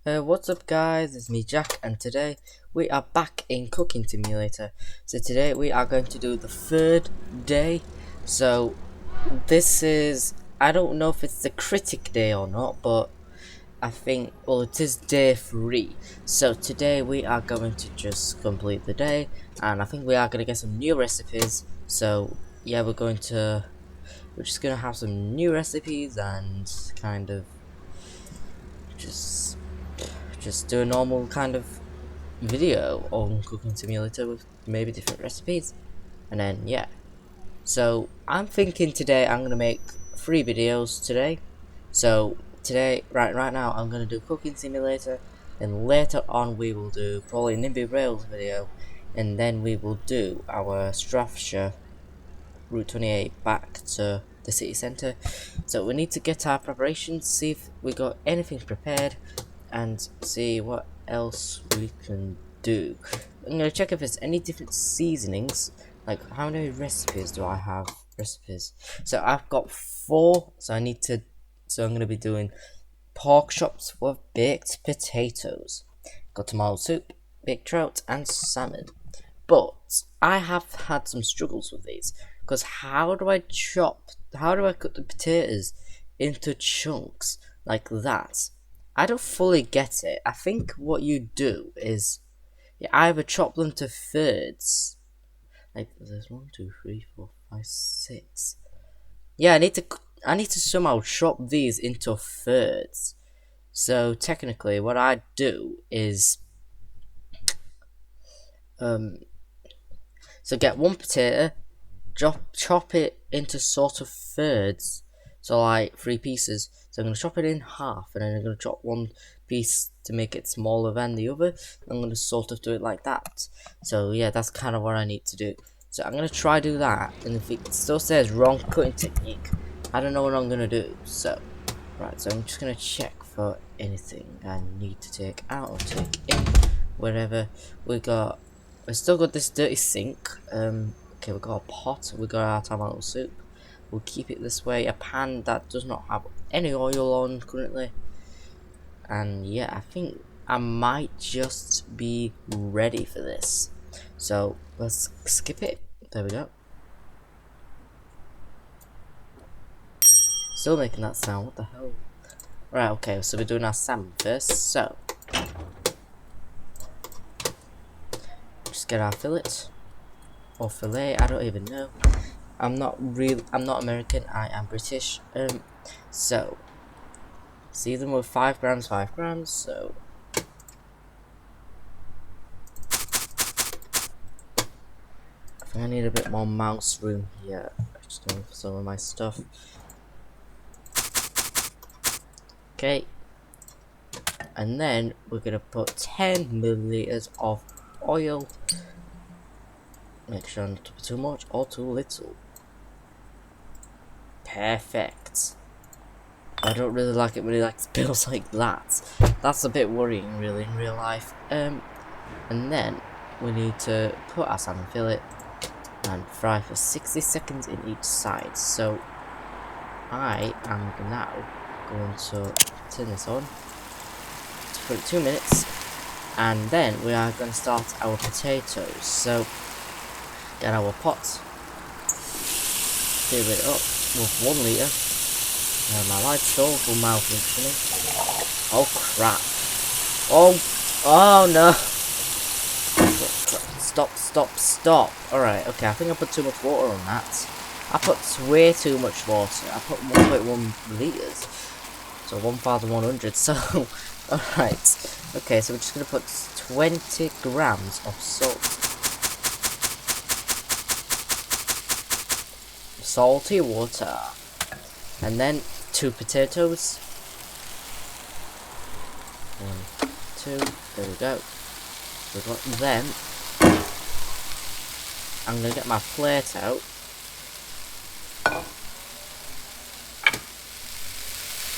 What's up guys, it's me Jack and today we are back in Cooking Simulator. So today we are going to do the third day. So this is, I don't know if it's the critic day or not, but I think, well, it is day 3. So today we are going to just complete the day, and I think we are going to get some new recipes. So yeah, we're just going to have some new recipes and kind of just do a normal kind of video on Cooking Simulator with maybe different recipes, and then yeah. So I'm thinking today I'm gonna make 3 videos today. So today, right now, I'm gonna do Cooking Simulator, and later on we will do probably Nimby Rails video, and then we will do our Strathshire Route 28 back to the city centre. So we need to get our preparations, see if we got anything prepared, and see what else we can do. I'm gonna check if there's any different seasonings. Like, how many recipes do I have? Recipes. So I've got 4. So I'm gonna be doing pork chops with baked potatoes. Got tomato soup, baked trout, and salmon. But I have had some struggles with these, because how do I cut the potatoes into chunks like that? I don't fully get it. I think what you do is you either chop them to thirds. Like, there's 1, 2, 3, 4, 5, 6. Yeah, I need to somehow chop these into thirds. So technically what I do is so get 1 potato, chop it into sort of thirds, so like 3 pieces. So I'm going to chop it in half, and then I'm going to chop 1 piece to make it smaller than the other. I'm going to sort of do it like that. So yeah, that's kind of what I need to do. So I'm going to try do that, and if it still says wrong cutting technique, I don't know what I'm going to do. So right, so I'm just going to check for anything I need to take out or take in. Wherever we still got this dirty sink. Okay, we got a pot, we got our tomato soup. We'll keep it this way. A pan that does not have any oil on currently. And yeah, I think I might just be ready for this. So let's skip it. There we go. Still making that sound, what the hell? Right, okay, so we're doing our salmon first. So just get our fillet. Or fillet, I don't even know. I'm not American, I am British. So season with 5 grams, 5 grams, so I think I need a bit more mouse room here. Just going for some of my stuff. Okay. And then we're gonna put 10 milliliters of oil. Make sure not to put too much or too little. Perfect. I don't really like it when it like spills like that. That's a bit worrying really in real life. And then we need to put our salmon fillet and fry for 60 seconds in each side. So I am now going to turn this on for 2 minutes, and then we are going to start our potatoes. So get our pot, fill it up with 1 litre. My light's still full malfunctioning. Oh crap! Oh no! Stop! Alright, okay, I think I put too much water on that. I put way too much water. I put 1.1 litres. So 1,100, so alright. Okay, so we're just gonna put 20 grams of salt. Salty water. And then 2 potatoes. 1, 2, there we go. We've got them. I'm gonna get my plate out.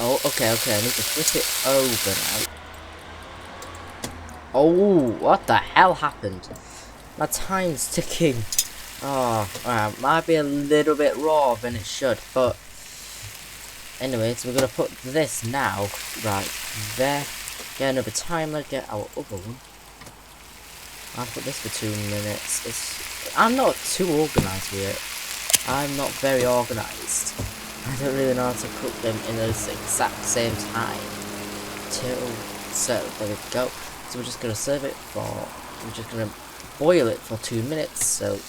Oh, okay, I need to flip it over now. Oh, what the hell happened? My time's ticking. Oh, might be a little bit raw than it should, but anyway, so we're gonna put this now right there. Get another timer, get our other one. I'll put this for 2 minutes. I'm not too organised with it. I'm not very organised. I don't really know how to cook them in the exact same time. So there we go. So we're just gonna we're just gonna boil it for 2 minutes. So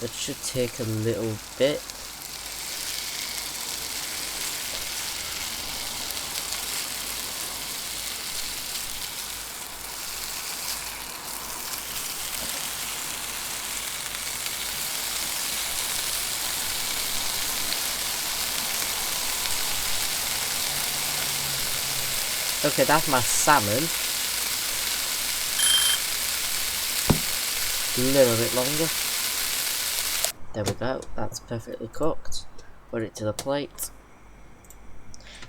that should take a little bit. Okay, that's my salmon. A little bit longer. There we go. That's perfectly cooked. Put it to the plate.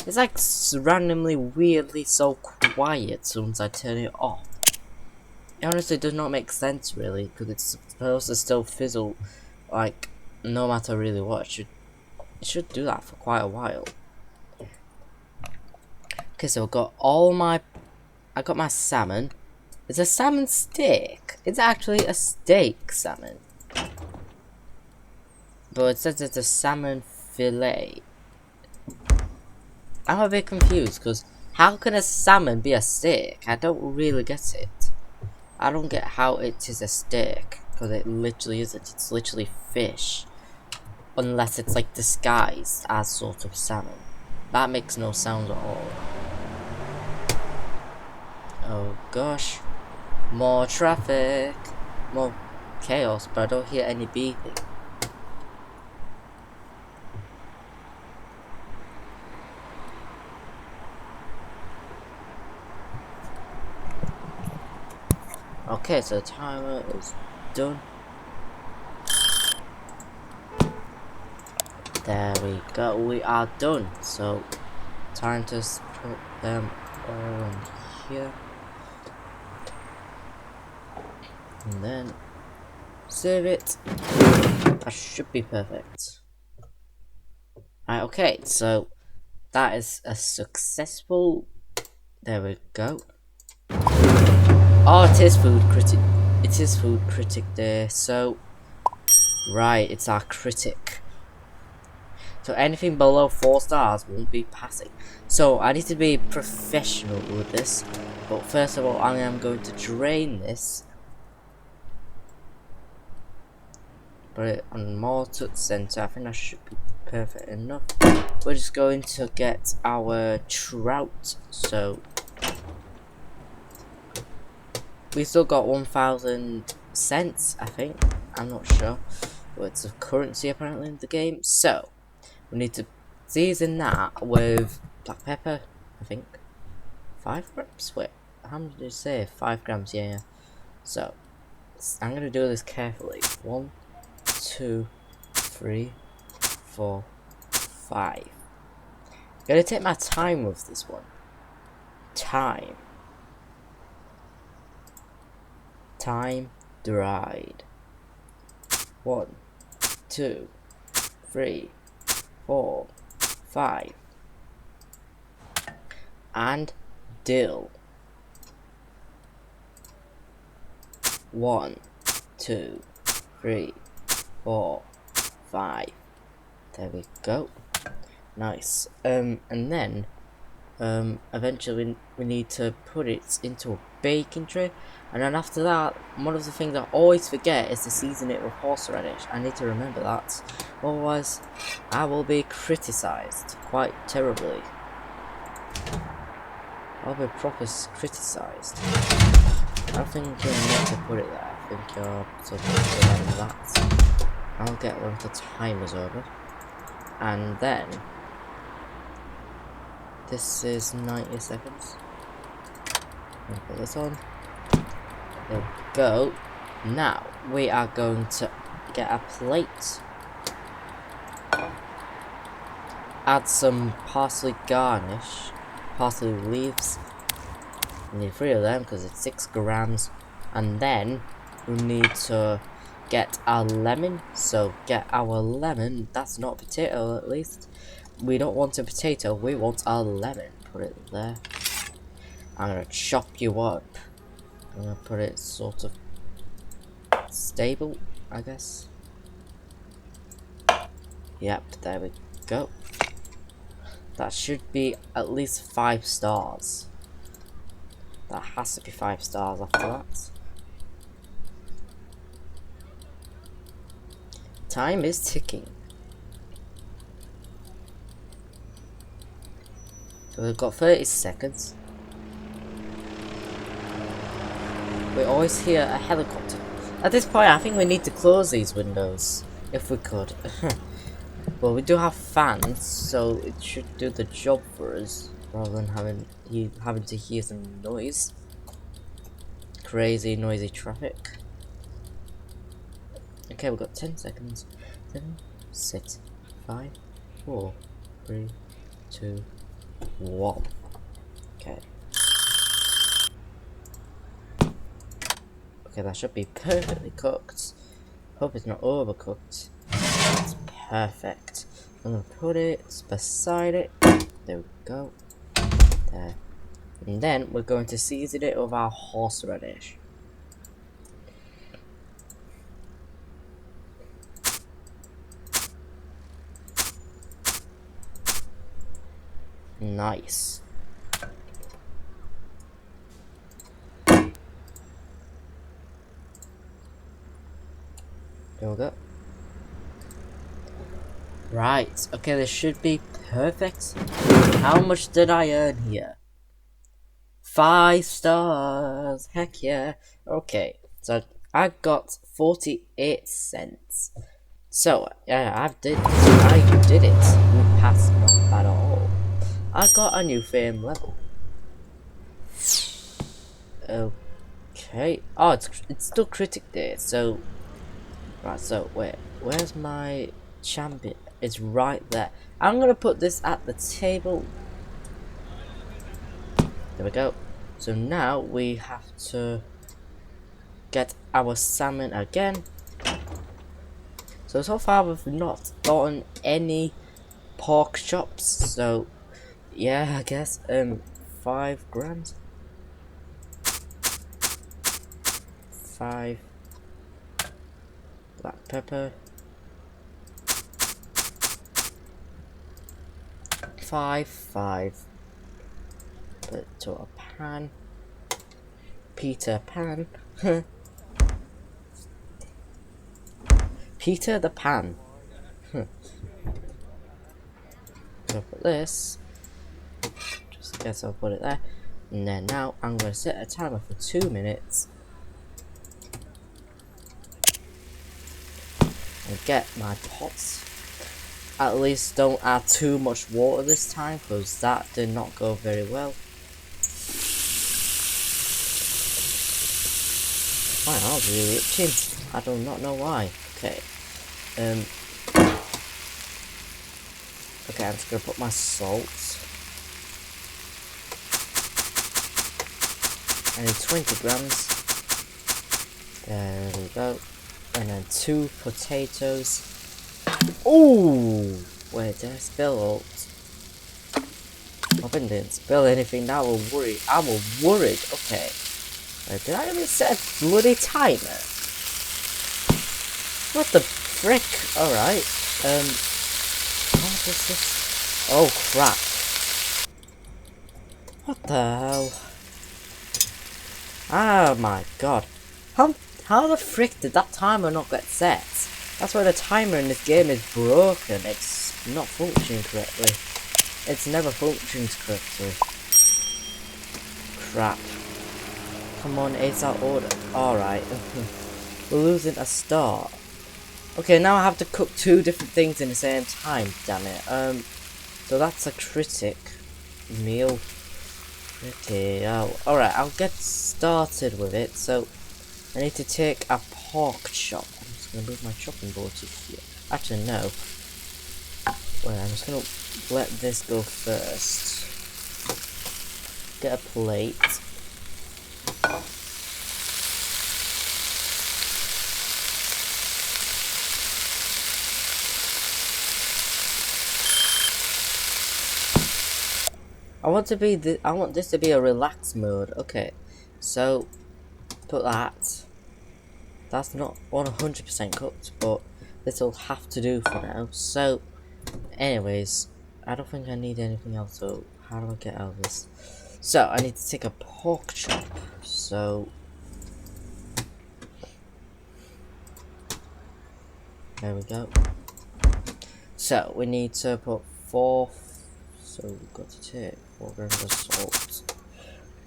It's like randomly, weirdly so quiet as soon as I turn it off. It honestly does not make sense really, because it's supposed to still fizzle, like no matter really what. It should do that for quite a while. Okay, so I got my salmon. It's a salmon steak. It's actually a steak salmon. But it says it's a salmon fillet. I'm a bit confused, because how can a salmon be a steak? I don't really get it. I don't get how it is a steak, because it literally isn't. It's literally fish. Unless it's like disguised as sort of salmon. That makes no sound at all. Oh gosh, more traffic, more chaos, but I don't hear any beeping. Okay, so the timer is done. There we go, we are done. So, time to put them all in here. And then save it. That should be perfect. Right, okay, so that is a successful. There we go. Oh, it is food critic. It is food critic there. So right, it's our critic. So anything below 4 stars won't be passing. So I need to be professional with this. But first of all, I am going to drain this. Put it on more to the center. I think that should be perfect enough. We're just going to get our trout. So we still got 1,000 cents, I think. I'm not sure, but it's a currency apparently in the game. So we need to season that with black pepper. I think 5 grams. Wait, how much did you say? 5 grams. Yeah. So I'm gonna do this carefully. 1, 2, 3, 4, 5. I'm gonna take my time with this one. Time dried. 1, 2, 3, 4, 5. And dill. 1, 2, 3, 4, 5. There we go. Nice. And then eventually we need to put it into a baking tray, and then after that, one of the things I always forget is to season it with horseradish. I need to remember that, otherwise I will be criticized quite terribly. I'll be proper criticized. I don't think you're meant to put it there. I think you're supposed to do that. I'll get one of the timers over, and then this is 90 seconds. I'll put this on. There we go. Now we are going to get a plate. Add some parsley garnish, parsley leaves. We need 3 of them because it's 6 grams. And then we need to get our lemon. So get our lemon. That's not potato, at least. We don't want a potato, we want our lemon. Put it there. I'm gonna chop you up. I'm gonna put it sort of stable, I guess. Yep, there we go. That should be at least 5 stars. That has to be 5 stars after that. Time is ticking. So we've got 30 seconds. We always hear a helicopter. At this point, I think we need to close these windows, if we could. Well, we do have fans, so it should do the job for us, rather than having to hear some noise. Crazy, noisy traffic. Okay, we've got 10 seconds. 7, 6, 5, 4, 3, 2, 1. Okay. Okay, that should be perfectly cooked. Hope it's not overcooked. It's perfect. I'm gonna put it beside it. There we go. There. And then we're going to season it with our horseradish. Nice. There we go. Right, okay, this should be perfect. How much did I earn here? 5 stars, heck yeah. Okay, so I got 48 cents. So, yeah, I did it. You passed, not bad at all. I got a new fame level. Okay. Oh, it's still critic day, so... Right, so, where's my champion? It's right there. I'm gonna put this at the table. There we go. So now we have to get our salmon again. So far we've not gotten any pork chops. So yeah, I guess 5 grams. 5 black pepper. 5. Put it to a pan. Peter Pan. Peter the Pan. So put this. Just guess I'll put it there. And then now I'm going to set a timer for 2 minutes. And get my pots. At least don't add too much water this time, because that did not go very well. My arm's really itching. I do not know why. Okay. Okay, I'm just gonna put my salt. I need 20 grams. There we go. And then 2 potatoes. Ooh! Wait, did I spill all? I didn't spill anything. That will worry. I was worried. Okay. Did I even set a bloody timer? What the frick? Alright. What is this? Oh crap. What the hell? Oh my god. How the frick did that timer not get set? That's why the timer in this game is broken. It's not functioning correctly. It's never functions correctly. Crap. Come on, it's our order. Alright. We're losing a star. Okay, now I have to cook 2 different things in the same time, damn it. So that's a critic meal. Pretty, oh, alright, I'll get started with it. So, I need to take a pork chop. I'm just gonna move my chopping board to here. Actually, no. Wait, I'm just gonna let this go first. Get a plate. I want this to be a relaxed mode. Okay, so put that. That's not 100% cooked, but this will have to do for now. So, anyways, I don't think I need anything else. So, how do I get out of this? So, I need to take a pork chop. So, there we go. So, we need to put 4. So, we've got to take 4 grams of salt.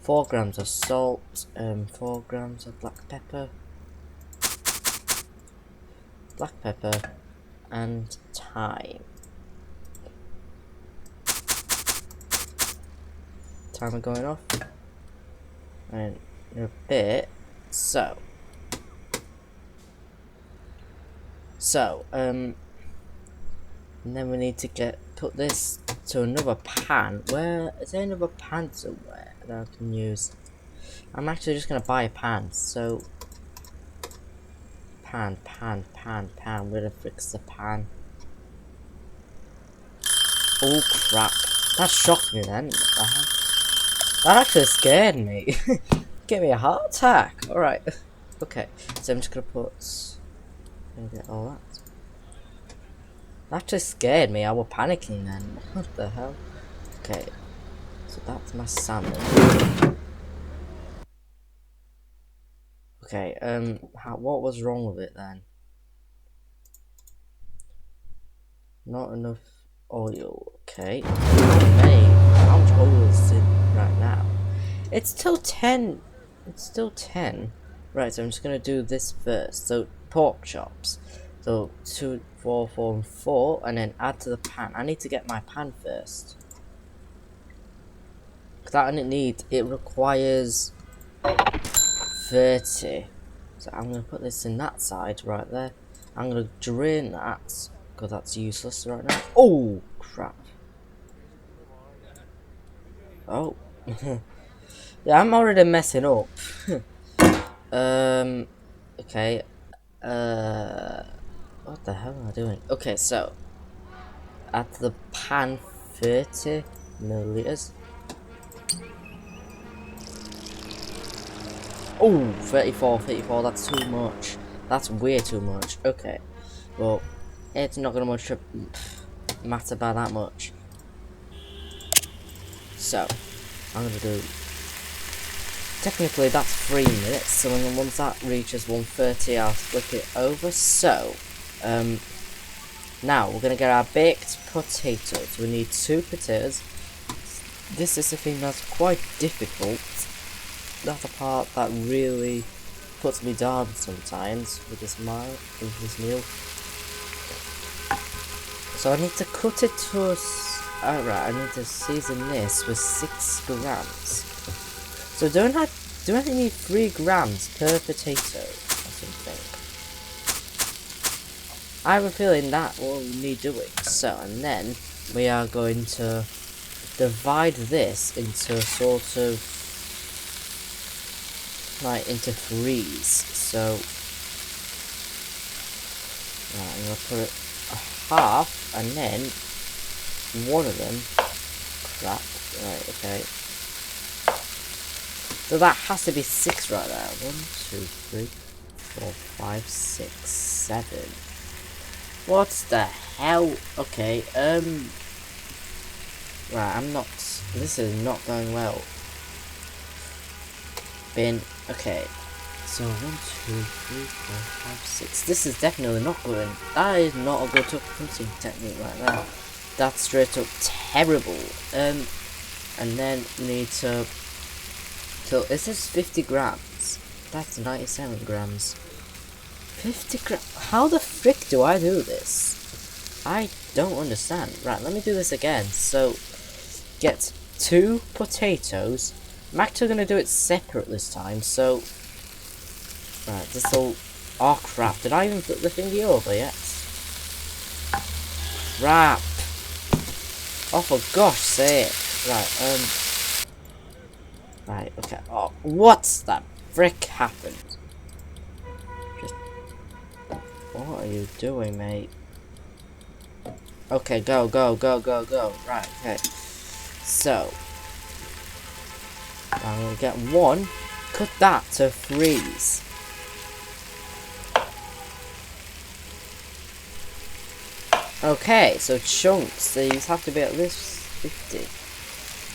4 grams of salt, 4 grams of black pepper, and thyme. Timer going off, and in a bit. So, and then we need to put this to another pan. Where is there another pan somewhere that I can use? I'm actually just gonna buy a pan. So, pan. Where the frick's the pan? Oh crap! That shocked me then. That actually scared me. Gave me a heart attack. All right. Okay. So I'm just gonna get all that. That actually scared me. I was panicking then. What the hell? Okay. So that's my salmon. Okay. What was wrong with it then? Not enough oil. Okay. How much oil is it right now? It's still 10. It's still 10. Right, so I'm just gonna do this first. So pork chops. So 2, 4, 4, and 4, and then add to the pan. I need to get my pan first. It requires 30. So I'm gonna put this in that side right there. I'm gonna drain that because that's useless right now. Oh crap! Oh, yeah, I'm already messing up. Okay. What the hell am I doing? Okay, so add to the pan 30 milliliters. Oh, 34, that's too much. That's way too much. Okay, well, it's not gonna matter by that much. So, I'm gonna do... Technically, that's 3 minutes, so then once that reaches 130, I'll flip it over. So, now we're gonna get our baked potatoes. We need 2 potatoes. This is the thing that's quite difficult. That's the part that really puts me down sometimes with this meal. So I need to cut it to alright, I need to season this with 6 grams. So do I need 3 grams per potato or something? I have a feeling that will need doing. So, and then we are going to divide this into sort of like into 3s. So right, I'm gonna put it a half, and then one of them. Crap. Right. Okay. So that has to be 6 right there. 1, 2, 3, 4, 5, 6, 7. What the hell? Okay. Right. This is not going well. Okay. So 1, 2, 3, 4, 5, 6. This is definitely not good. That is not a good cutting technique right there. That's straight up terrible. And then we need to. So it says 50 grams. That's 97 grams. 50 grams. How the frick do I do this? I don't understand. Right, let me do this again. So get 2 potatoes. I'm actually gonna do it separate this time. So right, this'll. Oh crap! Did I even put the thingy over yet? Crap! Oh, for gosh sake! Right, right, okay. Oh, what's that frick happened? What are you doing, mate? Okay, go. Right, okay. So, I'm gonna get 1. Cut that to freeze. Okay, so chunks, these have to be at least 50.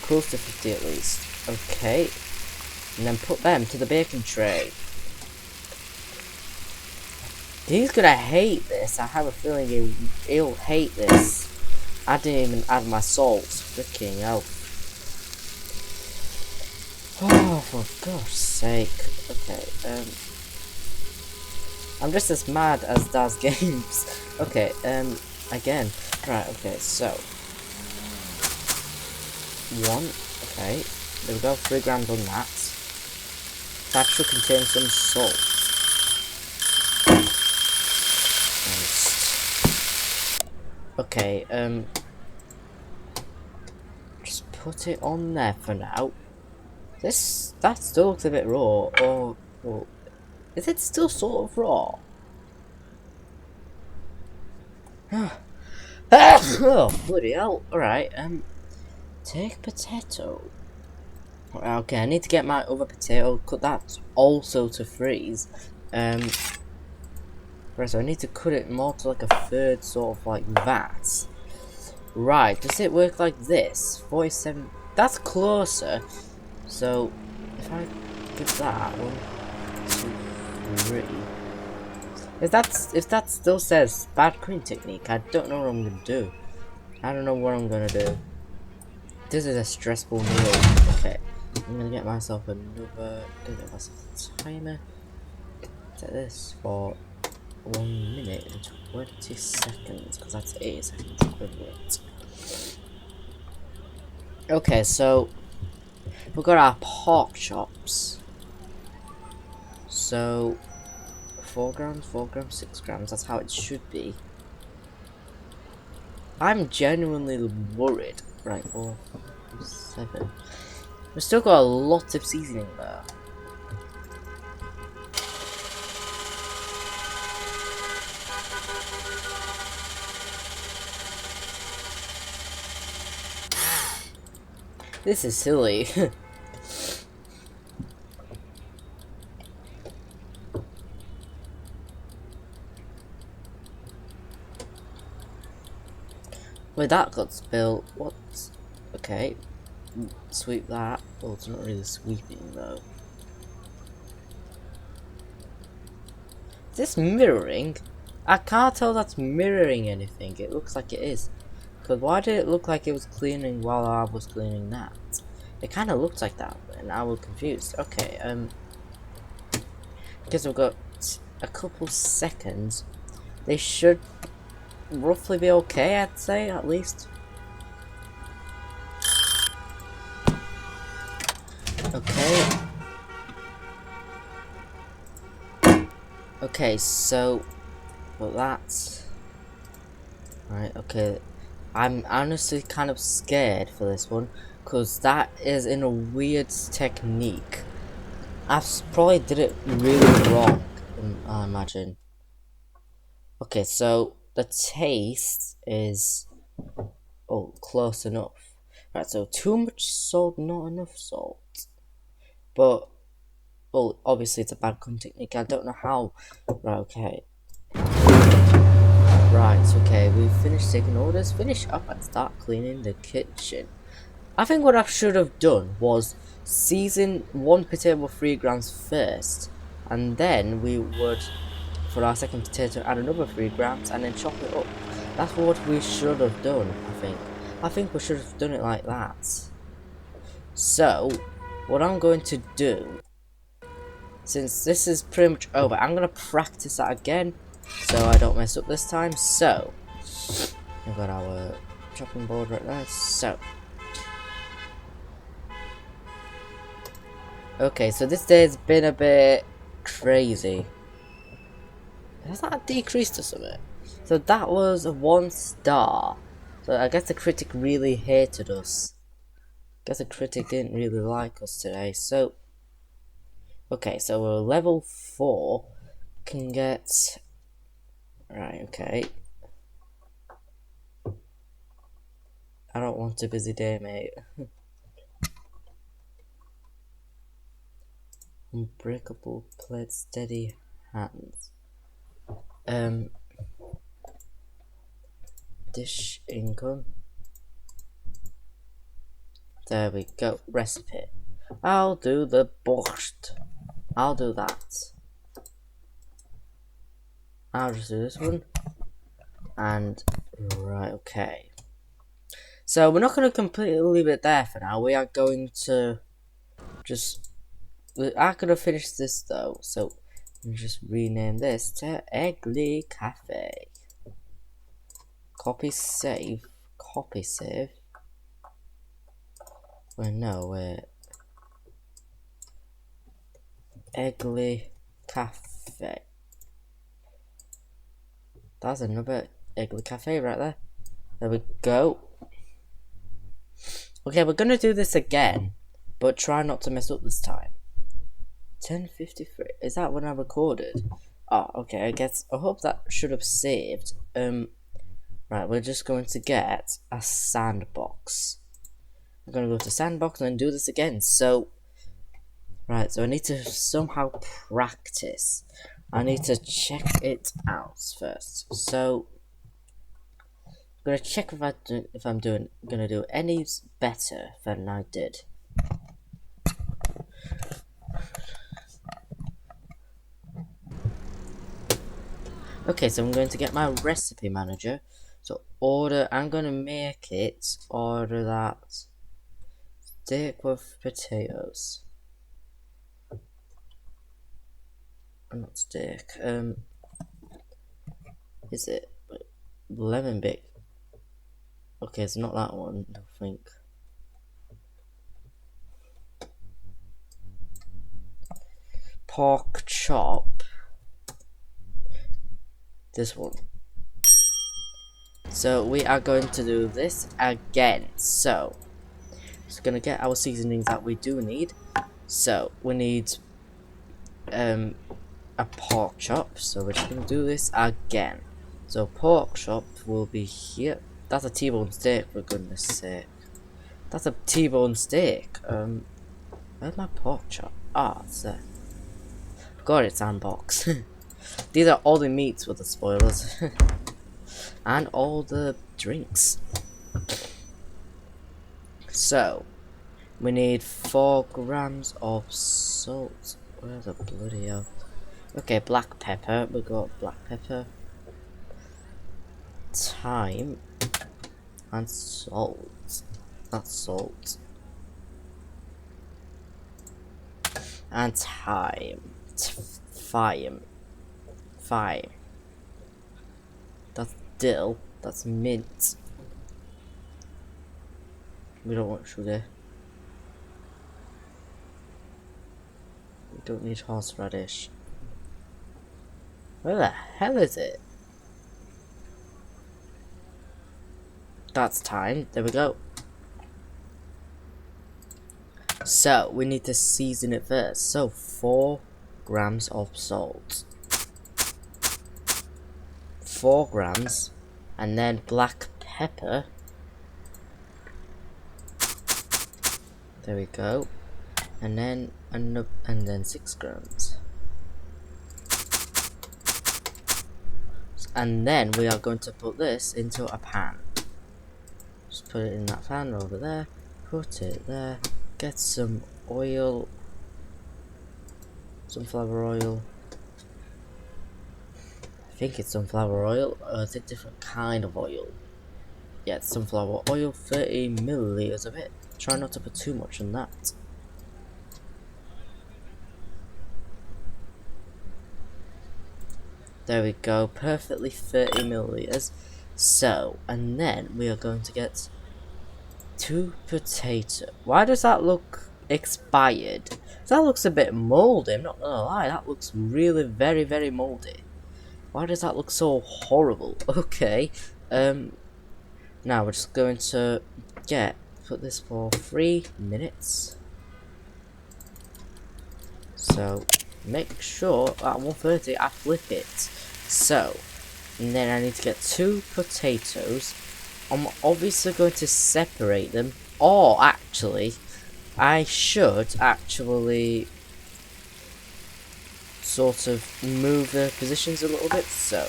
Close to 50 at least. Okay. And then put them to the baking tray. He's gonna hate this. I have a feeling he'll hate this. I didn't even add my salt. Freaking hell. Oh, for gosh sake. Okay, I'm just as mad as Daz Games. Okay, again. Right, okay, so 1, okay. There we go, 3 grams on that. That should contain some salt. Okay, just put it on there for now. That still looks a bit raw, or is it still sort of raw? Oh, bloody hell. Alright, take potato. Okay, I need to get my other potato, cut that also to freeze. Right, so I need to cut it more to like a third, sort of like that. Right, does it work like this? 47, that's closer. So, if I give that 1, 2, 3. If that still says bad cooking technique, I don't know what I'm gonna do. I don't know what I'm gonna do. This is a stressful meal. Okay, I'm gonna get myself another. Get myself a timer. Set this for 1 minute and 20 seconds, because that's 80 seconds equivalent. Okay, so we've got our pork chops. So 4 grams, 4 grams, 6 grams, that's how it should be. I'm genuinely worried. Right, 4, 7. We've still got a lot of seasoning there. This is silly. Wait, that got spilled. What? Okay. Sweep that. Well, it's not really sweeping though. Is this mirroring? I can't tell that's mirroring anything. It looks like it is. Because why did it look like it was cleaning while I was cleaning that? It kind of looked like that, and I was confused. Okay, because we've got a couple seconds, they should roughly be okay, I'd say, at least. Okay. Okay, so, well, that's right. Okay, I'm honestly kind of scared for this one, because that is in a weird technique. I probably did it really wrong, I imagine. Okay, so the taste is close enough. Right, so too much salt, not enough salt. But well, obviously it's a bad cooking technique. I don't know how. Right, okay. Right, okay, we've finished taking orders. Finish up and start cleaning the kitchen. I think what I should have done was season 1 potato with 3 grams first, and then we would, for our second potato, add another 3 grams and then chop it up. That's what we should have done, I think. I think we should have done it like that. So, what I'm going to do, since this is pretty much over, I'm going to practice that again, so I don't mess up this time. So, we've got our chopping board right there, so. Okay, so this day has been a bit crazy. Has that decreased or something? So that was a 1 star. So I guess the critic really hated us. I guess the critic didn't really like us today. So, okay, so we're level 4. Can get... Right, okay. I don't want a busy day, mate. Unbreakable plate, steady hands. Dish income. There we go. Recipe. I'll do the borscht. I'll do that. I'll just do this one. And right, okay. So we're not going to completely leave it there for now. We are going to just. We are going to finish this though. So we'll just rename this to Eggly Cafe. Copy save. Copy save. Wait, no, wait. Eggly Cafe. That's another Eggly Cafe right there. There we go. Okay, we're gonna do this again, but try not to mess up this time. 10:53. Is that when I recorded? Oh, okay. I hope that should have saved. Right. We're just going to get a sandbox. I'm gonna go to sandbox and then do this again. So, right. So I need to somehow practice. I need to check it out first. So. I'm gonna check if I'm gonna do any better than I did. Okay, so I'm going to get my recipe manager. So I'm gonna make it order that steak with potatoes. Not steak. Is it lemon bake? Okay, it's not that one, I think. Pork chop. This one. So we are going to do this again. So just gonna get our seasonings that we do need. So we need a pork chop. So we're just gonna do this again. So pork chop will be here. That's a T-bone steak, for goodness sake. That's a T-bone steak. Where's my pork chop? Ah, it's there. God, it's sandbox. These are all the meats with the spoilers. And all the drinks. So, we need 4 grams of salt. Where's the bloody hell? Okay, black pepper. We got black pepper. Thyme. And salt. That's salt. And thyme. Thyme. That's dill. That's mint. We don't want sugar. We don't need horseradish. Where the hell is it? That's thyme. There we go. So, we need to season it first. So, 4 grams of salt. 4 grams. And then black pepper. There we go. And then 6 grams. And then we are going to put this into a pan. Just put it in that pan over there. Put it there. Get some oil. Sunflower oil. I think it's sunflower oil, or is it a different kind of oil? Yeah, it's sunflower oil, 30 milliliters of it. Try not to put too much on that. There we go, perfectly 30 milliliters. So, and then we are going to get 2 potatoes. Why does that look expired? That looks a bit moldy, I'm not gonna lie, that looks really very, very moldy. Why does that look so horrible? Okay, now we're just going to put this for 3 minutes. So, make sure at 1:30 I flip it. So, and then I need to get 2 potatoes. I'm obviously going to separate them, or actually, I should actually sort of move the positions a little bit, so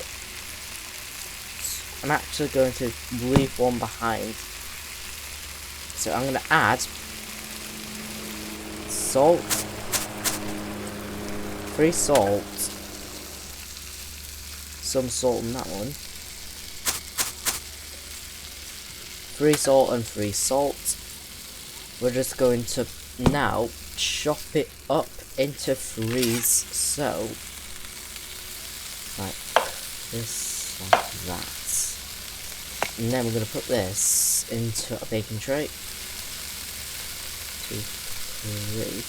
I'm actually going to leave one behind. So I'm going to add salt, 3 salt, some salt in that one, 3 salt and 3 salt. We're just going to now chop it up into 3s, so like this, like that. And then we're going to put this into a baking tray. 2, 3.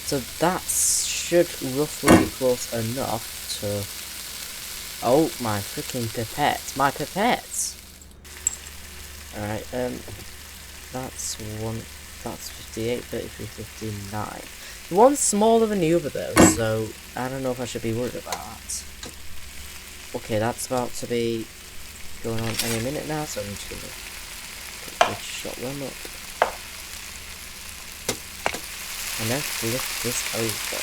So that should roughly be close enough to... Oh, my freaking pipette. My pipette! Alright, that's 58, 33, 59. One's smaller than the other though, so I don't know if I should be worried about that. Okay, that's about to be going on any minute now, so I'm just gonna quickly chop them up. And then flip this over.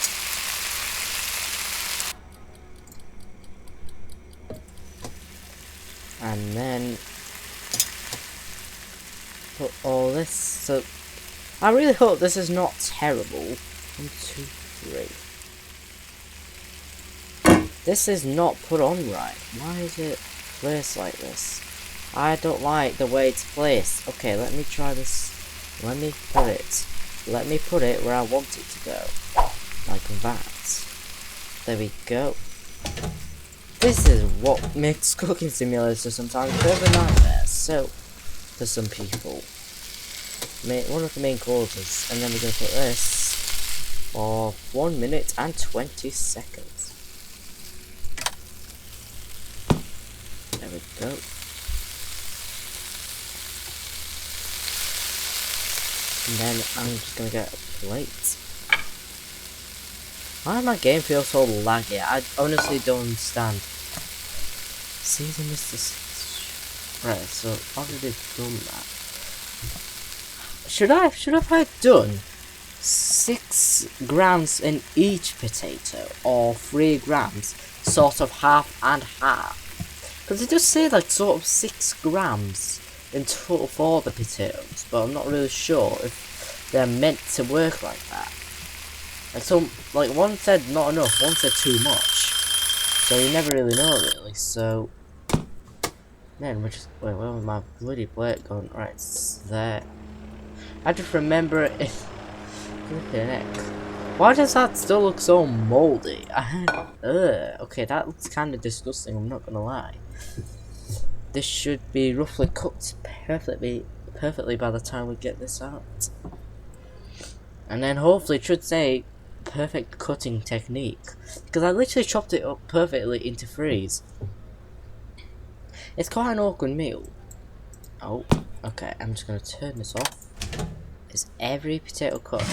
And then put all this, so I really hope this is not terrible. 1, 2, 3. This is not put on right. Why is it placed like this? I don't like the way it's placed. Okay, let me try this. Let me put it where I want it to go. Like that. There we go. This is what makes Cooking Simulator sometimes a bit of a nightmare. So, for some people, one of the main causes, and then we're going to put this for 1 minute and 20 seconds. There we go. And then I'm just going to get a plate. Why does my game feel so laggy? I honestly don't understand. Season Mr. Right, so I've already done that. Should I have done 6 grams in each potato, or 3 grams, sort of half and half? Because it does say like sort of 6 grams in total for the potatoes, but I'm not really sure if they're meant to work like that. Like like one said not enough, one said too much, so you never really know really. So then we're just wait, where was my bloody plate going? Right, it's there. I just remember it. Flipping heck. Why does that still look so moldy? Okay, that looks kind of disgusting, I'm not gonna lie. This should be roughly cooked perfectly by the time we get this out. And then hopefully it should say perfect cutting technique. Because I literally chopped it up perfectly into 3s. It's quite an awkward meal. Oh, okay, I'm just gonna turn this off. Is every potato cooked?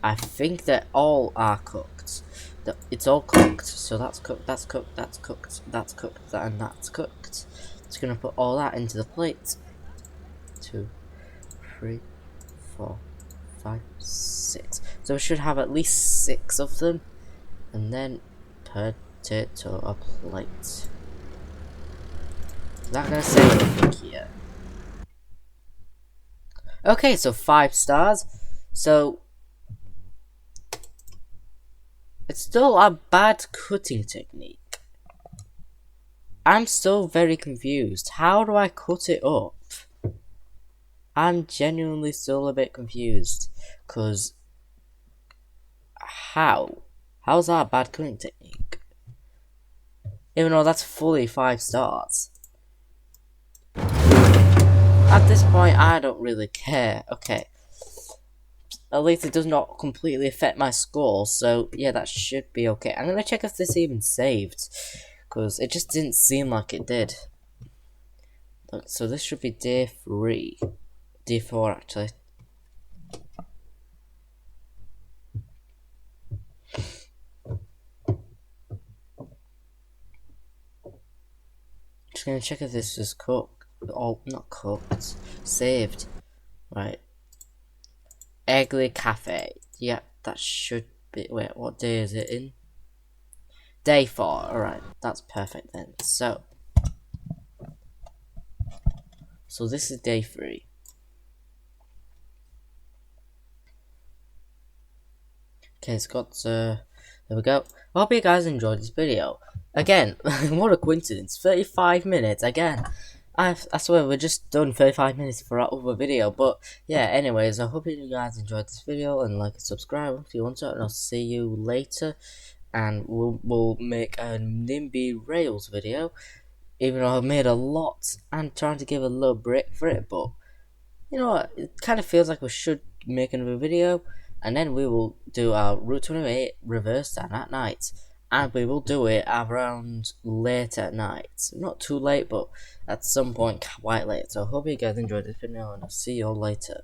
I think that all are cooked. It's all cooked, so that's cooked, that's cooked, that's cooked, that's cooked, and that's cooked. Just gonna put all that into the plate. 2, 3, 4, 5, 6. So we should have at least 6 of them. And then put it to a plate. Not gonna say anything here. Okay, so 5 stars. So it's still a bad cutting technique. I'm still very confused. How do I cut it up? I'm genuinely still a bit confused. Cause how's that a bad cutting technique? Even though that's fully 5 stars. At this point, I don't really care. Okay. At least it does not completely affect my score, so yeah, that should be okay. I'm gonna check if this even saved, because it just didn't seem like it did. Look, so this should be day 3. Day 4, actually. Just gonna check if this is cooked. Oh, not cooked. Saved. Right. Eggley Cafe. Yep, that should be. Wait, what day is it in? Day 4. Alright, that's perfect then. So this is day 3. Okay, it's got, there we go. I hope you guys enjoyed this video. Again, what a coincidence, 35 minutes, again. I swear, we're just done 35 minutes for our other video, but yeah, anyways, I hope you guys enjoyed this video, and like and subscribe if you want to, and I'll see you later, and we'll make a NIMBY Rails video, even though I've made a lot, and trying to give a little break for it, but you know what, it kind of feels like we should make another video, and then we will do our Route 28 reverse stand at night, and we will do it around late at night, not too late, but at some point quite late. So I hope you guys enjoyed this video, and I'll see you all later.